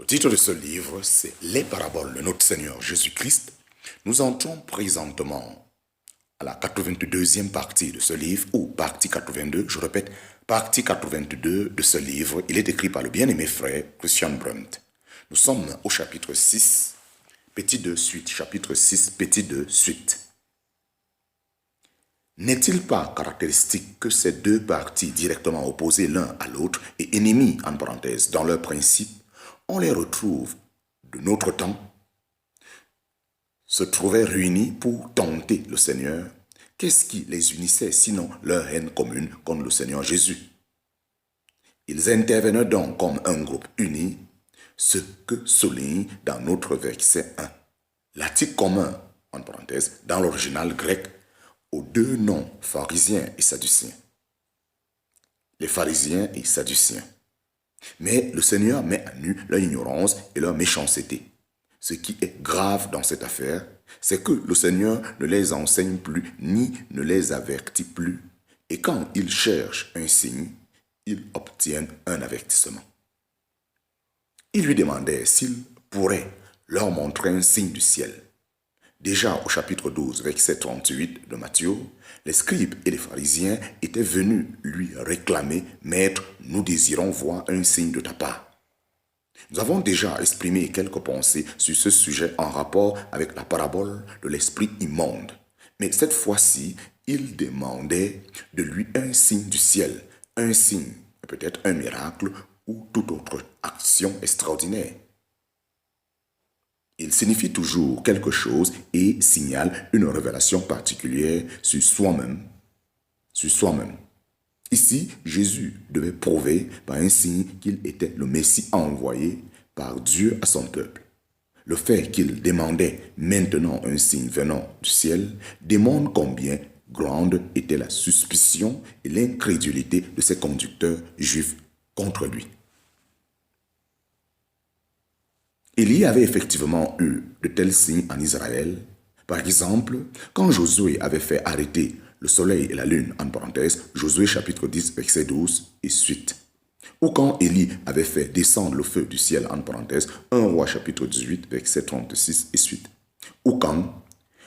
Le titre de ce livre, c'est Les paraboles de notre Seigneur Jésus-Christ. Nous entrons présentement à la 82e partie de ce livre, ou partie 82, je répète, partie 82 de ce livre. Il est écrit par le bien-aimé frère Christian Brandt. Nous sommes au chapitre 6, petit 2, suite. Chapitre 6, petit 2, suite. N'est-il pas caractéristique que ces deux parties directement opposées l'un à l'autre et ennemies, en parenthèse, dans leur principe, on les retrouve de notre temps, se trouvaient réunis pour tenter le Seigneur? Qu'est-ce qui les unissait sinon leur haine commune contre le Seigneur Jésus? Ils intervenaient donc comme un groupe uni, ce que souligne dans notre verset 1. L'article commun, en parenthèse, dans l'original grec, aux deux noms pharisiens et sadduciens. Les pharisiens et sadduciens. Mais le Seigneur met à nu leur ignorance et leur méchanceté. Ce qui est grave dans cette affaire, c'est que le Seigneur ne les enseigne plus ni ne les avertit plus. Et quand ils cherchent un signe, ils obtiennent un avertissement. Il lui demandait s'il pourrait leur montrer un signe du ciel. Déjà au chapitre 12, verset 38 de Matthieu, les scribes et les pharisiens étaient venus lui réclamer « Maître, nous désirons voir un signe de ta part ». Nous avons déjà exprimé quelques pensées sur ce sujet en rapport avec la parabole de l'esprit immonde. Mais cette fois-ci, il demandait de lui un signe du ciel, un signe, peut-être un miracle ou toute autre action extraordinaire. Il signifie toujours quelque chose et signale une révélation particulière sur soi-même. Ici, Jésus devait prouver par un signe qu'il était le Messie envoyé par Dieu à son peuple. Le fait qu'il demandait maintenant un signe venant du ciel démontre combien grande était la suspicion et l'incrédulité de ses conducteurs juifs contre lui. Il y avait effectivement eu de tels signes en Israël. Par exemple, quand Josué avait fait arrêter le soleil et la lune, en parenthèse, Josué chapitre 10, verset 12 et suite. Ou quand Élie avait fait descendre le feu du ciel, en parenthèse, 1 Roi chapitre 18, verset 36 et suite. Ou quand,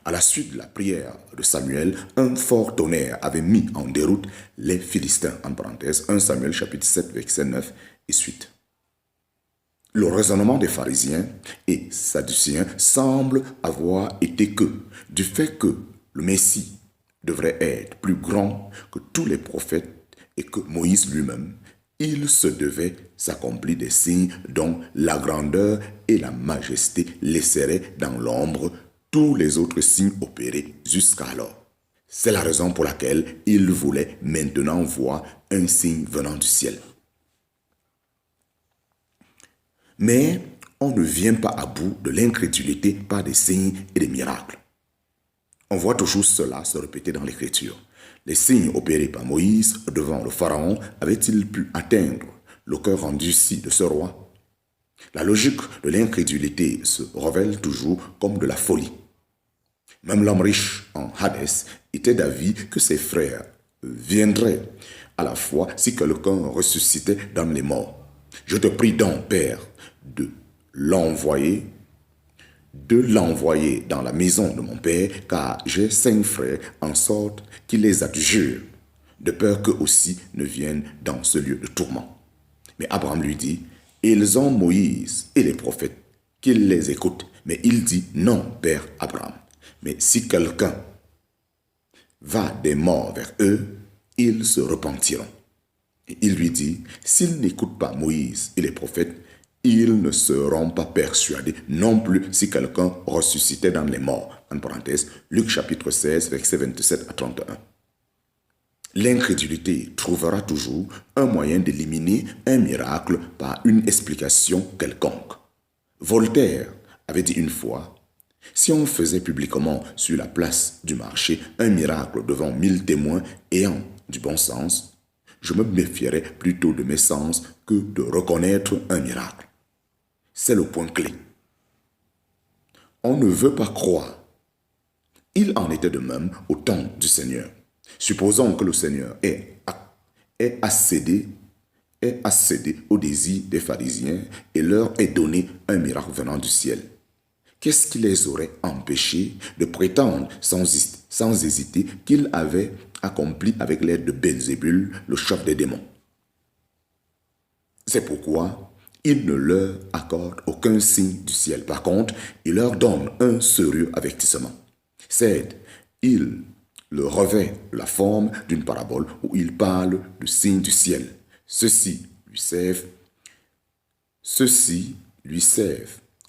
à la suite de la prière de Samuel, un fort tonnerre avait mis en déroute les Philistins, en parenthèse, 1 Samuel chapitre 7, verset 9 et suite. Le raisonnement des pharisiens et sadduciens semble avoir été que, du fait que le Messie devrait être plus grand que tous les prophètes et que Moïse lui-même, il se devait s'accomplir des signes dont la grandeur et la majesté laisseraient dans l'ombre tous les autres signes opérés jusqu'alors. C'est la raison pour laquelle il voulait maintenant voir un signe venant du ciel. Mais on ne vient pas à bout de l'incrédulité par des signes et des miracles. On voit toujours cela se répéter dans l'Écriture. Les signes opérés par Moïse devant le Pharaon avaient-ils pu atteindre le cœur endurci de ce roi? La logique de l'incrédulité se révèle toujours comme de la folie. Même l'homme riche en Hadès était d'avis que ses frères viendraient à la fois si quelqu'un ressuscitait dans les morts. Je te prie donc, Père, de l'envoyer dans la maison de mon Père, car j'ai 5 frères, en sorte qu'il les adjure, de peur qu'eux aussi ne viennent dans ce lieu de tourment. Mais Abraham lui dit, ils ont Moïse et les prophètes, qu'ils les écoutent. Mais il dit, non, Père Abraham. Mais si quelqu'un va des morts vers eux, ils se repentiront. Et il lui dit, s'ils n'écoutent pas Moïse et les prophètes, ils ne seront pas persuadés non plus si quelqu'un ressuscitait dans les morts. En parenthèse, Luc chapitre 16, versets 27 à 31. L'incrédulité trouvera toujours un moyen d'éliminer un miracle par une explication quelconque. Voltaire avait dit une fois, si on faisait publiquement sur la place du marché un miracle devant 1000 témoins ayant du bon sens, je me méfierais plutôt de mes sens que de reconnaître un miracle. C'est le point clé. On ne veut pas croire. Il en était de même au temps du Seigneur. Supposons que le Seigneur ait accédé ait à céder au désir des pharisiens et leur ait donné un miracle venant du ciel, qu'est-ce qui les aurait empêchés de prétendre sans hésiter qu'ils avaient accompli avec l'aide de Belzébul, le chef des démons? C'est pourquoi il ne leur accorde aucun signe du ciel. Par contre, il leur donne un sérieux avertissement. C'est, il le revêt la forme d'une parabole où il parle du signe du ciel. Ceux-ci lui servent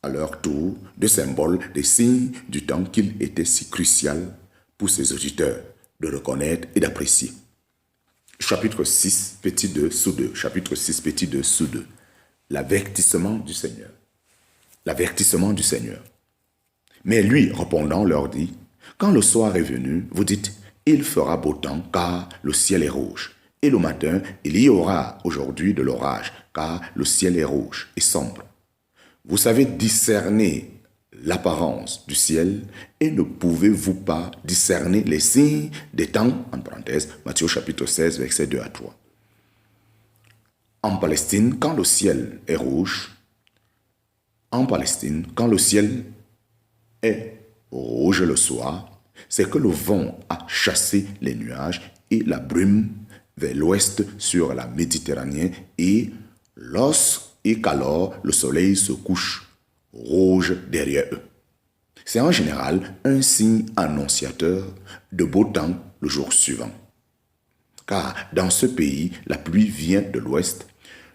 à leur tour de symbole des signes du temps qu'il était si crucial pour ses auditeurs de reconnaître et d'apprécier. Chapitre 6, petit 2, sous 2. Chapitre 6, petit 2, sous 2. L'avertissement du Seigneur. L'avertissement du Seigneur. Mais lui, répondant, leur dit, quand le soir est venu, vous dites, il fera beau temps, car le ciel est rouge. Et le matin, il y aura aujourd'hui de l'orage, car le ciel est rouge et sombre. Vous savez discerner l'apparence du ciel et ne pouvez-vous pas discerner les signes des temps, en parenthèse, Matthieu chapitre 16, versets 2 à 3. En Palestine, quand le ciel est rouge, le soir, c'est que le vent a chassé les nuages et la brume vers l'ouest sur la Méditerranée et qu'alors le soleil se couche rouge derrière eux. C'est en général un signe annonciateur de beau temps le jour suivant. Car dans ce pays, la pluie vient de l'ouest,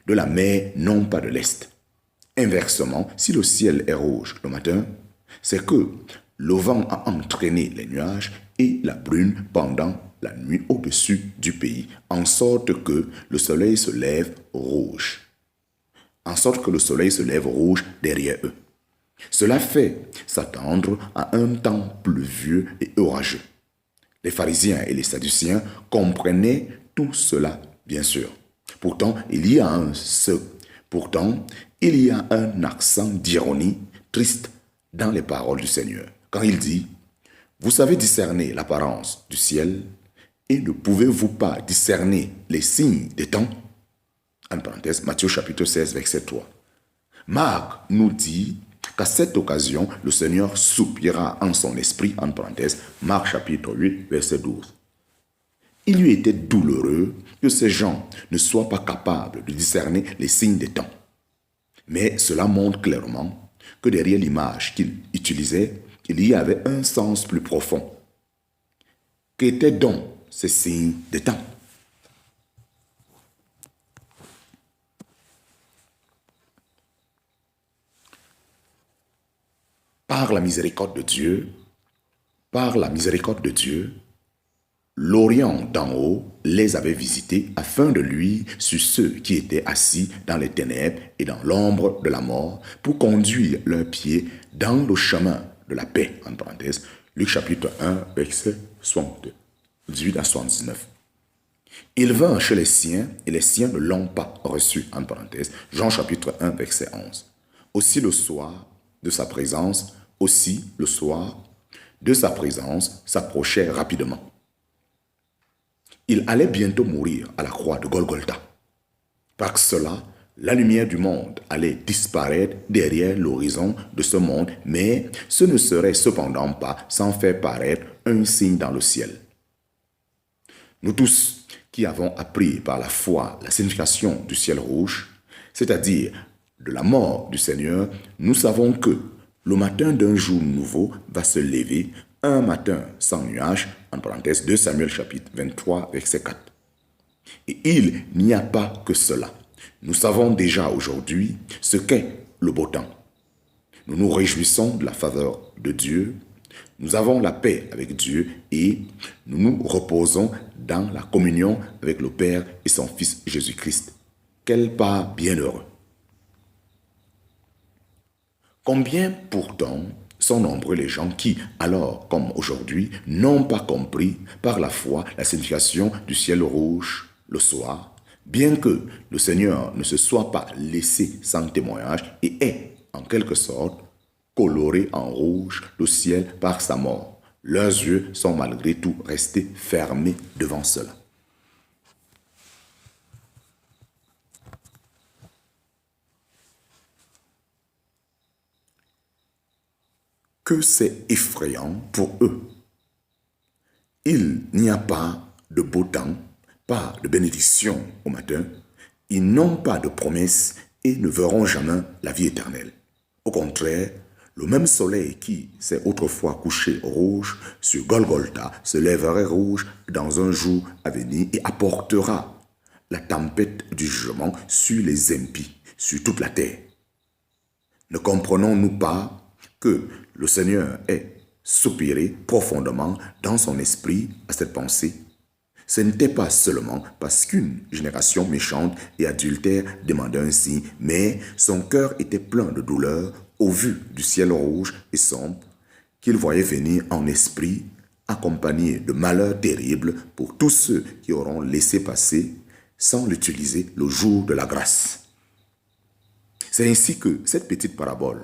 de la mer, non pas de l'est. Inversement, si le ciel est rouge le matin, c'est que le vent a entraîné les nuages et la brume pendant la nuit au-dessus du pays, en sorte que le soleil se lève rouge. Derrière eux. Cela fait s'attendre à un temps pluvieux et orageux. Les pharisiens et les sadduciens comprenaient tout cela, bien sûr. Pourtant, il y a un accent d'ironie triste dans les paroles du Seigneur. Quand il dit, vous savez discerner l'apparence du ciel et ne pouvez-vous pas discerner les signes des temps? En parenthèse, Matthieu chapitre 16, verset 3. Marc nous dit qu'à cette occasion, le Seigneur soupira en son esprit, en parenthèse, Marc chapitre 8, verset 12. Il lui était douloureux que ces gens ne soient pas capables de discerner les signes des temps. Mais cela montre clairement que derrière l'image qu'il utilisait, il y avait un sens plus profond. Qu'étaient donc ces signes des temps? Par la miséricorde de Dieu, l'Orient d'en haut les avait visités afin de luire sur ceux qui étaient assis dans les ténèbres et dans l'ombre de la mort pour conduire leurs pieds dans le chemin de la paix, en parenthèse, Luc chapitre 1, verset 18 à 79. Il vint chez les siens et les siens ne l'ont pas reçu, en parenthèse, Jean chapitre 1, verset 11. Aussi le soir de sa présence s'approchait rapidement. Il allait bientôt mourir à la croix de Golgotha. Par cela, la lumière du monde allait disparaître derrière l'horizon de ce monde, mais ce ne serait cependant pas sans faire paraître un signe dans le ciel. Nous tous qui avons appris par la foi la signification du ciel rouge, c'est-à-dire de la mort du Seigneur, nous savons que le matin d'un jour nouveau va se lever, un matin sans nuage, en parenthèse 2 Samuel chapitre 23, verset 4. Et il n'y a pas que cela. Nous savons déjà aujourd'hui ce qu'est le beau temps. Nous nous réjouissons de la faveur de Dieu, nous avons la paix avec Dieu et nous nous reposons dans la communion avec le Père et son Fils Jésus-Christ. Quel pas bienheureux! Combien pourtant sont nombreux les gens qui, alors comme aujourd'hui, n'ont pas compris par la foi la signification du ciel rouge le soir, bien que le Seigneur ne se soit pas laissé sans témoignage et ait, en quelque sorte, coloré en rouge le ciel par sa mort. Leurs yeux sont malgré tout restés fermés devant cela. que c'est effrayant pour eux. Il n'y a pas de beau temps, pas de bénédiction au matin. Ils n'ont pas de promesse et ne verront jamais la vie éternelle. Au contraire, le même soleil qui s'est autrefois couché rouge sur Golgotha se lèverait rouge dans un jour à venir et apportera la tempête du jugement sur les impies, sur toute la terre. Ne comprenons-nous pas que le Seigneur ait soupiré profondément dans son esprit à cette pensée? Ce n'était pas seulement parce qu'une génération méchante et adultère demandait un signe, mais son cœur était plein de douleur au vu du ciel rouge et sombre qu'il voyait venir en esprit, accompagné de malheurs terribles pour tous ceux qui auront laissé passer sans l'utiliser le jour de la grâce. C'est ainsi que cette petite parabole